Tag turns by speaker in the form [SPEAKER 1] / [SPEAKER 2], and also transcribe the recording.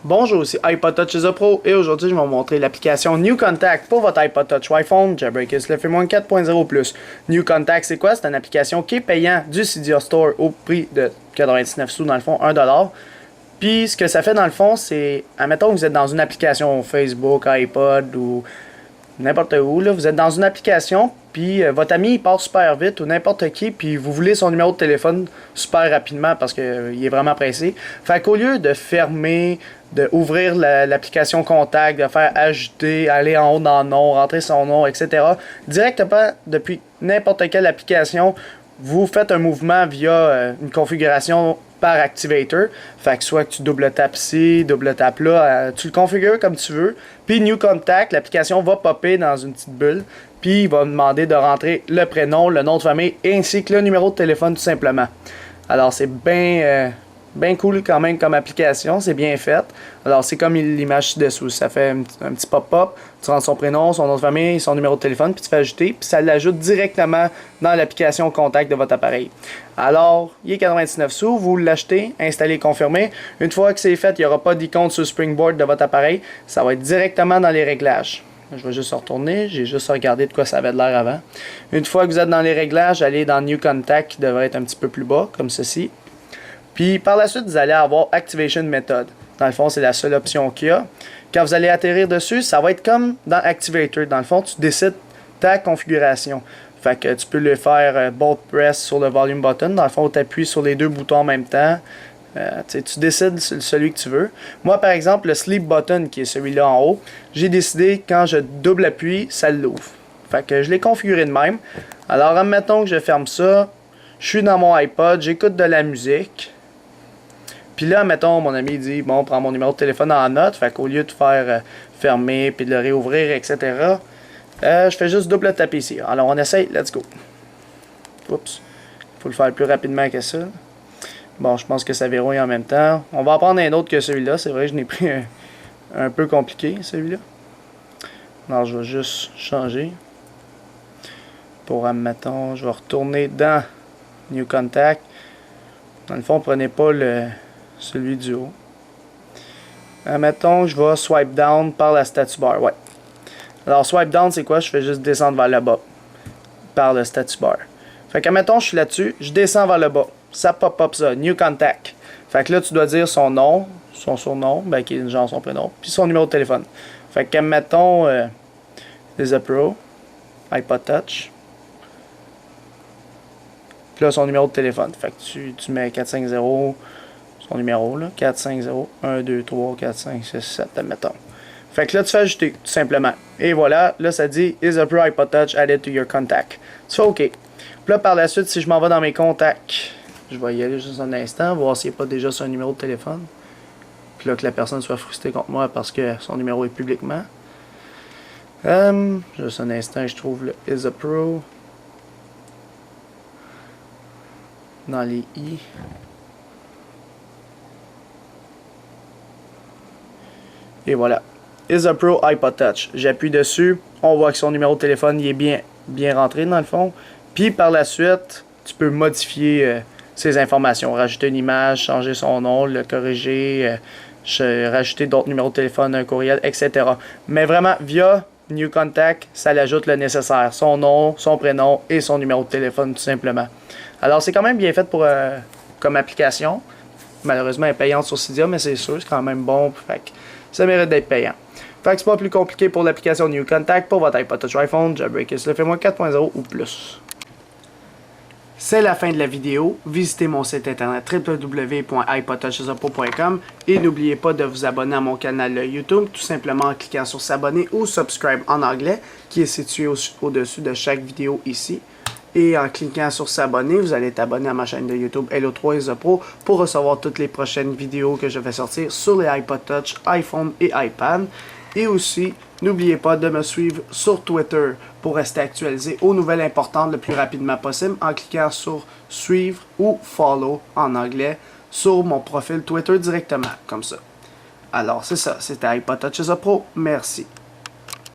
[SPEAKER 1] Bonjour, c'est iPod Touch is a Pro et aujourd'hui je vais vous montrer l'application New Contact pour votre iPod Touch ou iPhone Jailbreak Sliffy-One 4.0+. New Contact c'est quoi? C'est une application qui est payante du Cydia Store au prix de 99 sous dans le fond, 1$. Puis ce que ça fait dans le fond c'est, admettons que vous êtes dans une application Facebook, iPod ou n'importe où, là, vous êtes dans une application, puis votre ami il part super vite ou n'importe qui, puis vous voulez son numéro de téléphone super rapidement parce qu'il est vraiment pressé. Fait qu'au lieu de fermer, d'ouvrir l'application Contact, de faire ajouter, aller en haut dans le nom, rentrer son nom, etc., directement depuis n'importe quelle application, vous faites un mouvement via une configuration par activator. Fait que soit que tu double tapes ici, double tapes là, tu le configures comme tu veux. Puis New Contact, l'application va popper dans une petite bulle. Puis il va me demander de rentrer le prénom, le nom de famille ainsi que le numéro de téléphone tout simplement. Alors c'est bien cool quand même comme application, c'est bien fait. Alors c'est comme l'image ci-dessous, ça fait un petit pop-up, tu rentres son prénom, son nom de famille, son numéro de téléphone, puis tu fais ajouter, puis ça l'ajoute directement dans l'application Contact de votre appareil. Alors, il est 99 sous, vous l'achetez, installez, confirmez. Une fois que c'est fait, il n'y aura pas d'icône sur le Springboard de votre appareil, ça va être directement dans les réglages. Je vais juste retourner, j'ai juste regardé de quoi ça avait de l'air avant. Une fois que vous êtes dans les réglages, allez dans New Contact qui devrait être un petit peu plus bas, comme ceci. Puis par la suite, vous allez avoir Activation Method. Dans le fond, c'est la seule option qu'il y a. Quand vous allez atterrir dessus, ça va être comme dans Activator. Dans le fond, tu décides ta configuration. Fait que tu peux le faire both press sur le volume button. Dans le fond, tu appuies sur les deux boutons en même temps. Tu décides celui que tu veux. Moi, par exemple, le sleep button, qui est celui-là en haut, j'ai décidé quand je double appuie, ça l'ouvre. Fait que je l'ai configuré de même. Alors, admettons que je ferme ça. Je suis dans mon iPod, j'écoute de la musique. Puis là, mettons, mon ami dit, bon, prends mon numéro de téléphone en note. Fait qu'au lieu de faire fermer, puis de le réouvrir, etc., je fais juste double taper ici. Alors, on essaye, let's go. Oups, il faut le faire plus rapidement que ça. Bon, je pense que ça verrouille en même temps. On va en prendre un autre que celui-là. C'est vrai, je n'ai pris un peu compliqué, celui-là. Alors, je vais juste changer. Pour, admettons, je vais retourner dans New Contact. Dans le fond, prenez pas celui du haut. Admettons, je vais swipe down par la status bar. Ouais. Alors, swipe down, c'est quoi? Je fais juste descendre vers le bas par le status bar. Fait que, admettons, je suis là-dessus, je descends vers le bas. Ça pop-up ça, New Contact. Fait que là, tu dois dire son nom, son surnom, ben, qui est genre son prénom, puis son numéro de téléphone. Fait que, admettons, is a Pro, iPod Touch. Puis là, son numéro de téléphone. Fait que tu mets 450, son numéro, là, 450 1, 2, 3, 4, 5, 6, 7, admettons. Fait que là, tu fais ajouter, tout simplement. Et voilà, là, ça dit Is a Pro iPod Touch added to your contact. Tu fais OK. Puis là, par la suite, si je m'en vais dans mes contacts, je vais y aller juste un instant, voir s'il n'y a pas déjà son numéro de téléphone. Puis là, que la personne soit frustrée contre moi parce que son numéro est publiquement. Juste un instant, je trouve le Is a Pro. Dans les i. Et voilà. Is a Pro iPod Touch. J'appuie dessus. On voit que son numéro de téléphone il est bien rentré dans le fond. Puis par la suite, tu peux modifier ces informations. Rajouter une image, changer son nom, le corriger, rajouter d'autres numéros de téléphone, un courriel, etc. Mais vraiment, via New Contact, ça l'ajoute le nécessaire. Son nom, son prénom et son numéro de téléphone tout simplement. Alors c'est quand même bien fait comme application. Malheureusement elle est payante sur Cydia, mais c'est sûr, c'est quand même bon. Fait que ça mérite d'être payant. Fait que c'est pas plus compliqué pour l'application New Contact pour votre iPod Touch iPhone, Jailbreak Sliffy-One 4.0 ou plus. C'est la fin de la vidéo. Visitez mon site internet www.ipodtouchisapro.com et n'oubliez pas de vous abonner à mon canal YouTube tout simplement en cliquant sur s'abonner ou subscribe en anglais qui est situé au-dessus de chaque vidéo ici. Et en cliquant sur s'abonner, vous allez être abonné à ma chaîne de YouTube Hello3 is a Pro pour recevoir toutes les prochaines vidéos que je vais sortir sur les iPod Touch, iPhone et iPad. Et aussi, n'oubliez pas de me suivre sur Twitter pour rester actualisé aux nouvelles importantes le plus rapidement possible en cliquant sur suivre ou follow en anglais sur mon profil Twitter directement, comme ça. Alors c'est ça, c'était iPod Touch is a Pro. Merci.